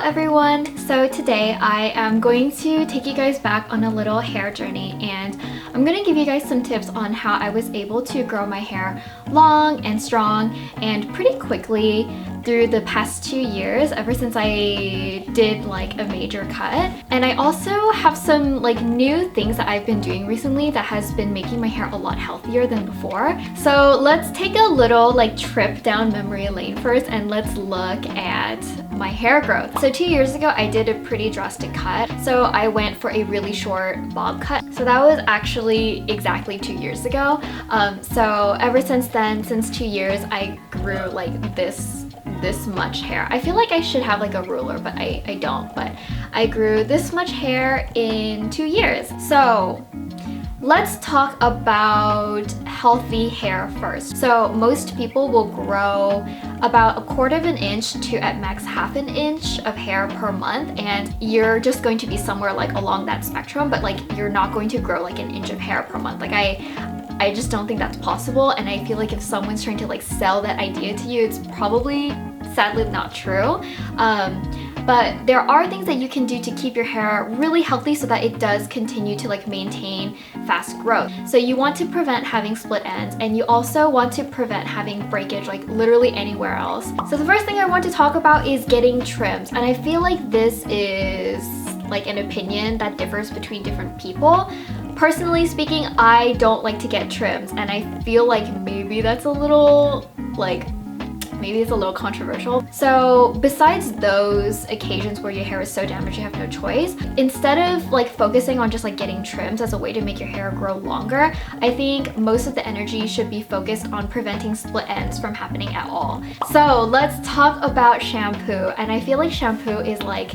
everyone! So today I am going to take you guys back on a little hair journey, and I'm going to give you guys some tips on how I was able to grow my hair long and strong and pretty quickly through the past 2 years, ever since I did like a major cut. And I also have some like new things that I've been doing recently that has been making my hair a lot healthier than before. So let's take a little like trip down memory lane first, and let's look at my hair growth. So 2 years ago I did a pretty drastic cut. So I went for a really short bob cut. So that was actually exactly 2 years ago. So ever since then, since 2 years, I grew like this much hair. I feel like I should have like a ruler, but I don't. But I grew this much hair in 2 years. So let's talk about healthy hair first. So most people will grow about 1/4 of an inch to at max 1/2 inch of hair per month, and you're just going to be somewhere like along that spectrum, but like you're not going to grow like 1 inch of hair per month. Like I just don't think that's possible, and I feel like if someone's trying to like sell that idea to you, it's probably sadly not true. But there are things that you can do to keep your hair really healthy so that it does continue to like maintain fast growth. So you want to prevent having split ends, and you also want to prevent having breakage like literally anywhere else. So the first thing I want to talk about is getting trims, and I feel like this is like an opinion that differs between different people. Personally speaking, I don't like to get trims, and I feel like maybe that's a little like maybe it's a little controversial. So besides those occasions where your hair is so damaged you have no choice, instead of like focusing on just like getting trims as a way to make your hair grow longer, I think most of the energy should be focused on preventing split ends from happening at all. So let's talk about shampoo, and I feel like shampoo is like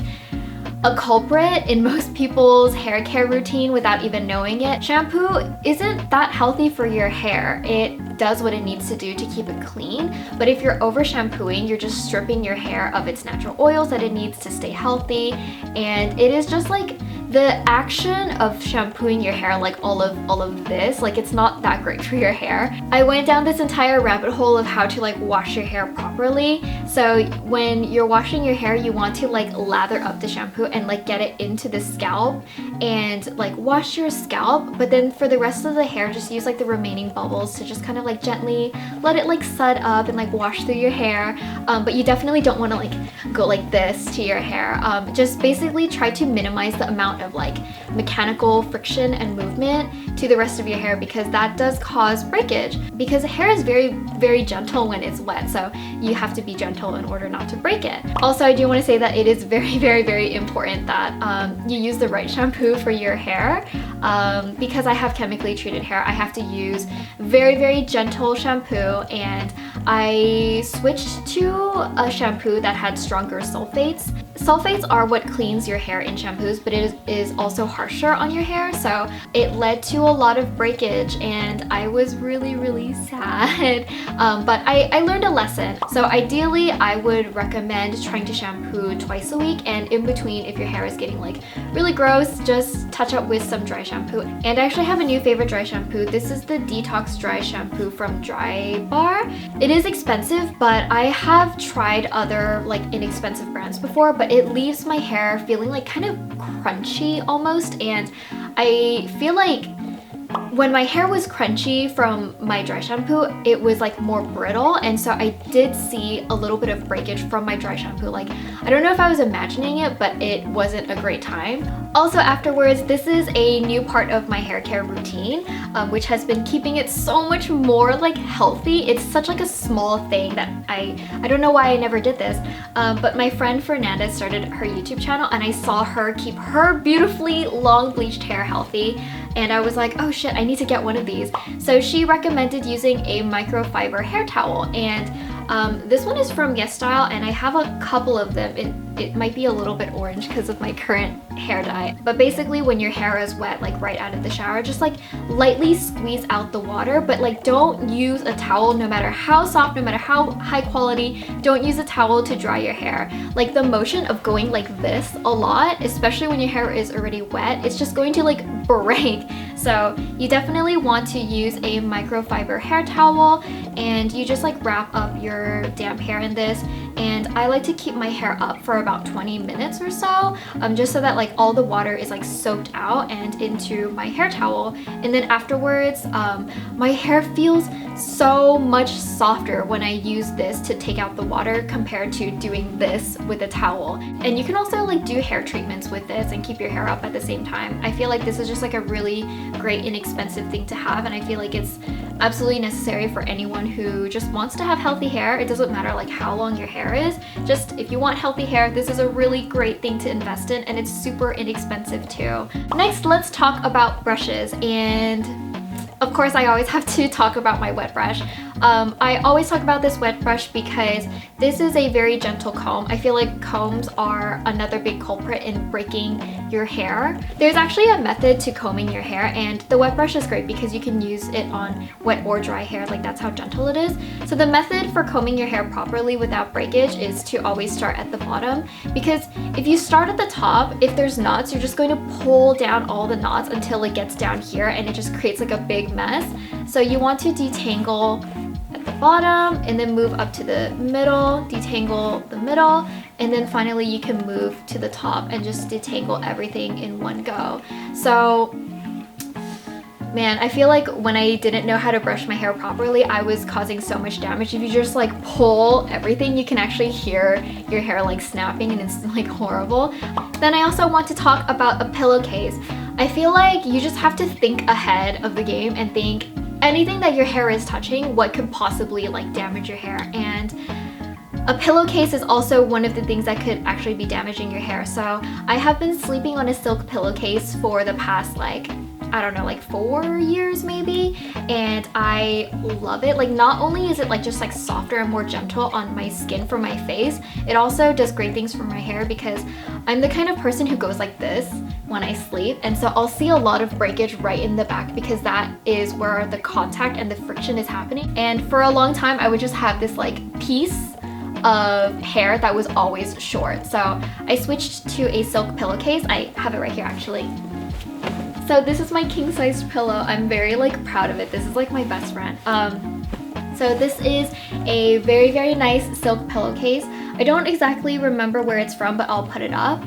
a culprit in most people's hair care routine without even knowing it. Shampoo isn't that healthy for your hair. It does what it needs to do to keep it clean, but if you're over shampooing, you're just stripping your hair of its natural oils that it needs to stay healthy, and it is just like the action of shampooing your hair, like all of this, like it's not that great for your hair. I went down this entire rabbit hole of how to like wash your hair properly. So when you're washing your hair, you want to like lather up the shampoo and like get it into the scalp and like wash your scalp, but then for the rest of the hair just use like the remaining bubbles to just kind of like gently let it like sud up and like wash through your hair. But you definitely don't want to like go like this to your hair. Just basically try to minimize the amount of like mechanical friction and movement to the rest of your hair, because that does cause breakage, because hair is very gentle when it's wet, so you have to be gentle in order not to break it. Also, I do want to say that it is very important that you use the right shampoo for your hair. Because I have chemically treated hair, I have to use very gentle shampoo, and I switched to a shampoo that had stronger sulfates. Sulfates are what cleans your hair in shampoos, but it is also harsher on your hair, so it led to a lot of breakage, and I was really sad. But I learned a lesson. So ideally, I would recommend trying to shampoo twice a week, and in between, if your hair is getting like really gross, just touch up with some dry shampoo. And I actually have a new favorite dry shampoo. This is the Detox Dry Shampoo from Dry Bar. It is expensive, but I have tried other like inexpensive brands before, but it leaves my hair feeling like kind of crunchy almost, and I feel like when my hair was crunchy from my dry shampoo, it was like more brittle, and so I did see a little bit of breakage from my dry shampoo. Like, I don't know if I was imagining it, but it wasn't a great time. Also afterwards, this is a new part of my hair care routine, which has been keeping it so much more like healthy. It's such like a small thing that I don't know why I never did this, but my friend Fernanda started her YouTube channel, and I saw her keep her beautifully long bleached hair healthy, and I was like, oh shit, I need to get one of these. So she recommended using a microfiber hair towel, and this one is from Yes Style, and I have a couple of them. It might be a little bit orange because of my current hair dye, but basically when your hair is wet, like right out of the shower, just like lightly squeeze out the water, but like don't use a towel, no matter how soft, no matter how high quality, don't use a towel to dry your hair. Like the motion of going like this a lot, especially when your hair is already wet, it's just going to like break. So you definitely want to use a microfiber hair towel, and you just like wrap up your damp hair in this, and I like to keep my hair up for about 20 minutes or so, just so that like all the water is like soaked out and into my hair towel. And then afterwards, my hair feels so much softer when I use this to take out the water compared to doing this with a towel. And you can also like do hair treatments with this and keep your hair up at the same time. I feel like this is just like a really great inexpensive thing to have, and I feel like it's absolutely necessary for anyone who just wants to have healthy hair. It doesn't matter like how long your hair is, just if you want healthy hair, this is a really great thing to invest in, and it's super inexpensive too. Next, let's talk about brushes, and of course I always have to talk about my wet brush. I always talk about this wet brush because this is a very gentle comb. I feel like combs are another big culprit in breaking your hair. There's actually a method to combing your hair, and the wet brush is great because you can use it on wet or dry hair, like that's how gentle it is. So the method for combing your hair properly without breakage is to always start at the bottom, because if you start at the top, if there's knots, you're just going to pull down all the knots until it gets down here and it just creates like a big mess. So you want to detangle at the bottom and then move up to the middle, detangle the middle, and then finally you can move to the top and just detangle everything in one go. So man, I feel like when I didn't know how to brush my hair properly, I was causing so much damage. If you just like pull everything, you can actually hear your hair like snapping, and it's like horrible. Then I also want to talk about a pillowcase. I feel like you just have to think ahead of the game and think anything that your hair is touching, what could possibly like damage your hair. And a pillowcase is also one of the things that could actually be damaging your hair. So I have been sleeping on a silk pillowcase for the past like, I don't know, like 4 years maybe, and I love it. Like not only is it like just like softer and more gentle on my skin for my face, it also does great things for my hair because I'm the kind of person who goes like this when I sleep, and so I'll see a lot of breakage right in the back because that is where the contact and the friction is happening. And for a long time I would just have this like piece of hair that was always short. So I switched to a silk pillowcase. I have it right here actually. So this is my king-sized pillow. I'm very like proud of it. This is like my best friend. So this is a very, very nice silk pillowcase. I don't exactly remember where it's from, but I'll put it up.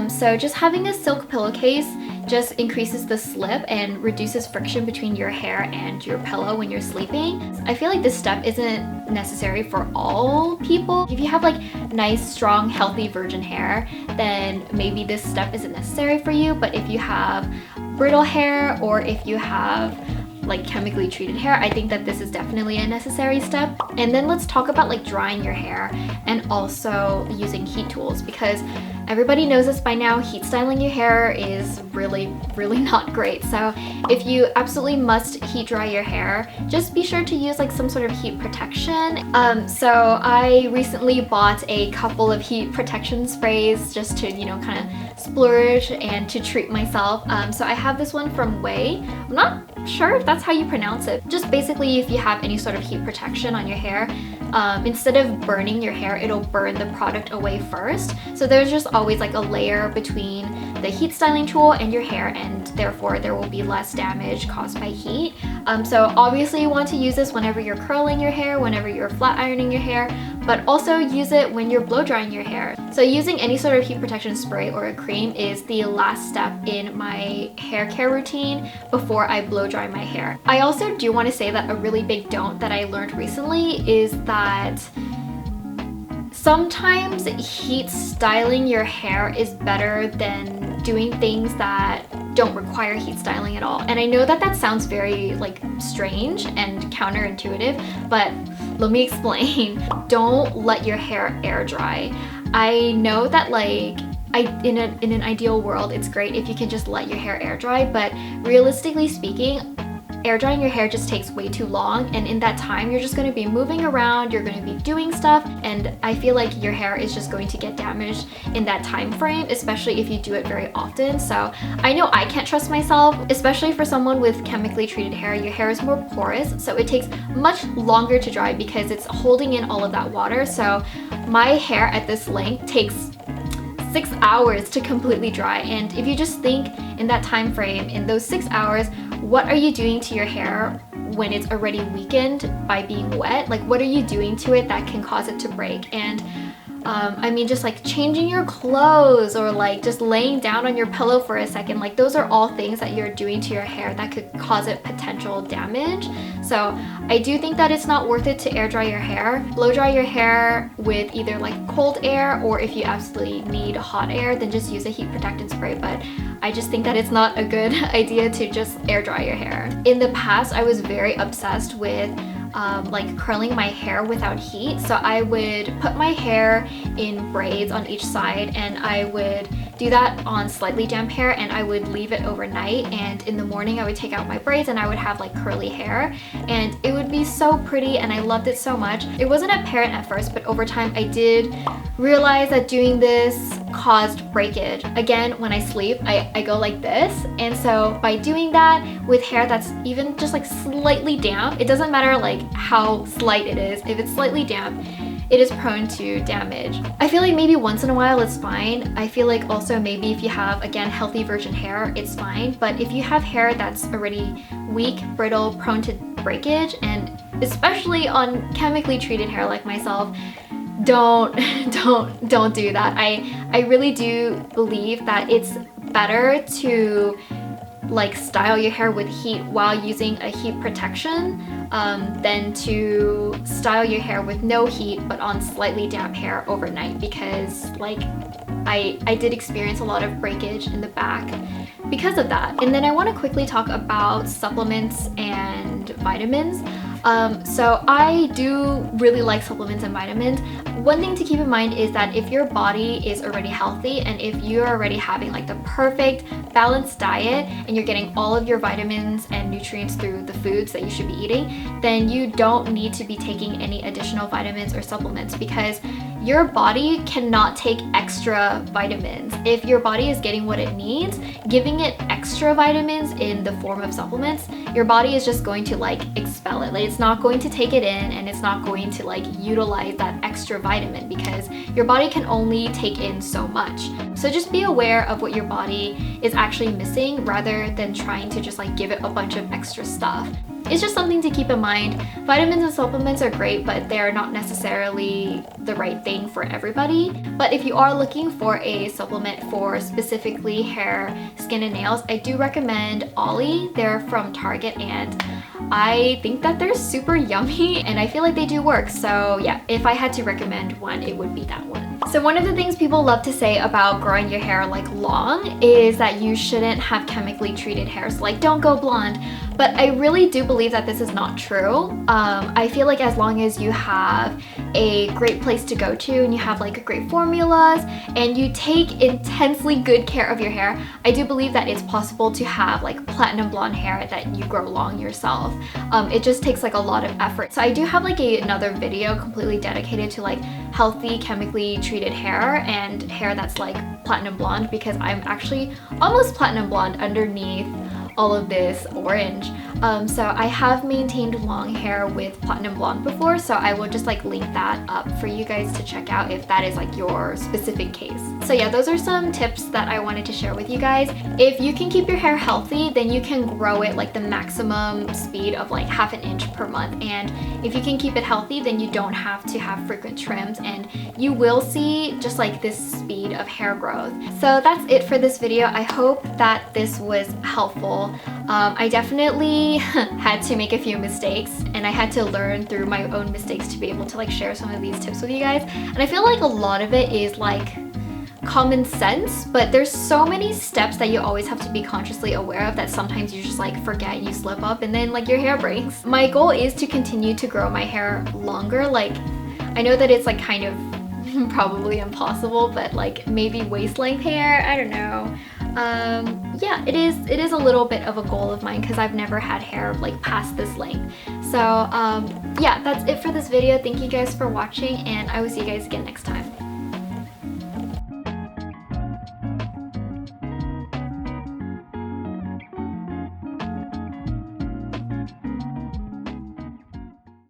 So just having a silk pillowcase just increases the slip and reduces friction between your hair and your pillow when you're sleeping. I feel like this step isn't necessary for all people. If you have like nice, strong, healthy virgin hair, then maybe this step isn't necessary for you. But if you have brittle hair or if you have like chemically treated hair, I think that this is definitely a necessary step. And then let's talk about like drying your hair and also using heat tools, because everybody knows this by now, heat styling your hair is really not great. So if you absolutely must heat dry your hair, just be sure to use like some sort of heat protection. So I recently bought a couple of heat protection sprays just to, you know, kind of splurge and to treat myself. So I have this one from Wei. I'm not sure if that's how you pronounce it. Just basically, if you have any sort of heat protection on your hair, instead of burning your hair, it'll burn the product away first. So there's just always like a layer between the heat styling tool and your hair, and therefore there will be less damage caused by heat. So obviously you want to use this whenever you're curling your hair, whenever you're flat ironing your hair, but also use it when you're blow drying your hair. So using any sort of heat protection spray or a cream is the last step in my hair care routine before I blow dry my hair. I also do want to say that a really big don't that I learned recently is that sometimes heat styling your hair is better than doing things that don't require heat styling at all. And I know that that sounds very like strange and counterintuitive, but let me explain. Don't let your hair air dry. I know that like in an ideal world, it's great if you can just let your hair air dry, but realistically speaking, air drying your hair just takes way too long, and in that time you're just going to be moving around, you're going to be doing stuff, and I feel like your hair is just going to get damaged in that time frame, especially if you do it very often. So I know I can't trust myself, especially for someone with chemically treated hair. Your hair is more porous, so it takes much longer to dry because it's holding in all of that water. So my hair at this length takes 6 hours to completely dry, and if you just think in that time frame, in those 6 hours, what are you doing to your hair when it's already weakened by being wet? Like, what are you doing to it that can cause it to break? And I mean, just like changing your clothes or like just laying down on your pillow for a second, like those are all things that you're doing to your hair that could cause it potential damage. So I do think that it's not worth it to air dry your hair. Blow dry your hair with either like cold air, or if you absolutely need hot air, then just use a heat protectant spray. But I just think that it's not a good idea to just air dry your hair. In the past, I was very obsessed with like curling my hair without heat. So I would put my hair in braids on each side, and I would do that on slightly damp hair, and I would leave it overnight, and in the morning I would take out my braids and I would have like curly hair, and it would be so pretty and I loved it so much. It wasn't apparent at first, but over time I did realize that doing this caused breakage. Again, when I sleep, I go like this, and so by doing that with hair that's even just like slightly damp, it doesn't matter like how slight it is, if it's slightly damp, it is prone to damage. I feel like maybe once in a while it's fine. I feel like also maybe if you have, again, healthy virgin hair, it's fine. But if you have hair that's already weak, brittle, prone to breakage, and especially on chemically treated hair like myself, don't do that. I really do believe that it's better to like style your hair with heat while using a heat protection than to style your hair with no heat but on slightly damp hair overnight, because like I did experience a lot of breakage in the back because of that. And then I want to quickly talk about supplements and vitamins. So I do really like supplements and vitamins. One thing to keep in mind is that if your body is already healthy and if you're already having like the perfect balanced diet and you're getting all of your vitamins and nutrients through the foods that you should be eating, then you don't need to be taking any additional vitamins or supplements, because your body cannot take extra vitamins. If your body is getting what it needs, giving it extra vitamins in the form of supplements, your body is just going to like expel it. Like, it's not going to take it in, and it's not going to like utilize that extra vitamin, because your body can only take in so much. So just be aware of what your body is actually missing rather than trying to just like give it a bunch of extra stuff. It's just something to keep in mind. Vitamins and supplements are great, but they're not necessarily the right thing for everybody. But if you are looking for a supplement for specifically hair, skin, and nails, I do recommend Ollie. They're from Target, and I think that they're super yummy, and I feel like they do work. So yeah, if I had to recommend one, it would be that one. So one of the things people love to say about growing your hair like long is that you shouldn't have chemically treated hair. So like, don't go blonde. But I really do believe that this is not true. I feel like as long as you have a great place to go to and you have like great formulas and you take intensely good care of your hair, I do believe that it's possible to have like platinum blonde hair that you grow long yourself. It just takes like a lot of effort. So I do have like another video completely dedicated to like healthy chemically treated hair and hair that's like platinum blonde, because I'm actually almost platinum blonde underneath all of this orange. So I have maintained long hair with platinum blonde before, so I will just like link that up for you guys to check out if that is like your specific case. So yeah, those are some tips that I wanted to share with you guys. If you can keep your hair healthy, then you can grow it like the maximum speed of like ½ an inch per month. And if you can keep it healthy, then you don't have to have frequent trims, and you will see just like this speed of hair growth. So that's it for this video. I hope that this was helpful. I definitely had to make a few mistakes, and I had to learn through my own mistakes to be able to like share some of these tips with you guys. And I feel like a lot of it is like common sense, but there's so many steps that you always have to be consciously aware of that sometimes you just like forget and you slip up and then like your hair breaks. My goal is to continue to grow my hair longer. Like, I know that it's like kind of probably impossible, but like maybe waist length hair, I don't know. Yeah, it is a little bit of a goal of mine because I've never had hair like past this length. So yeah, that's it for this video. Thank you guys for watching, and I will see you guys again next time.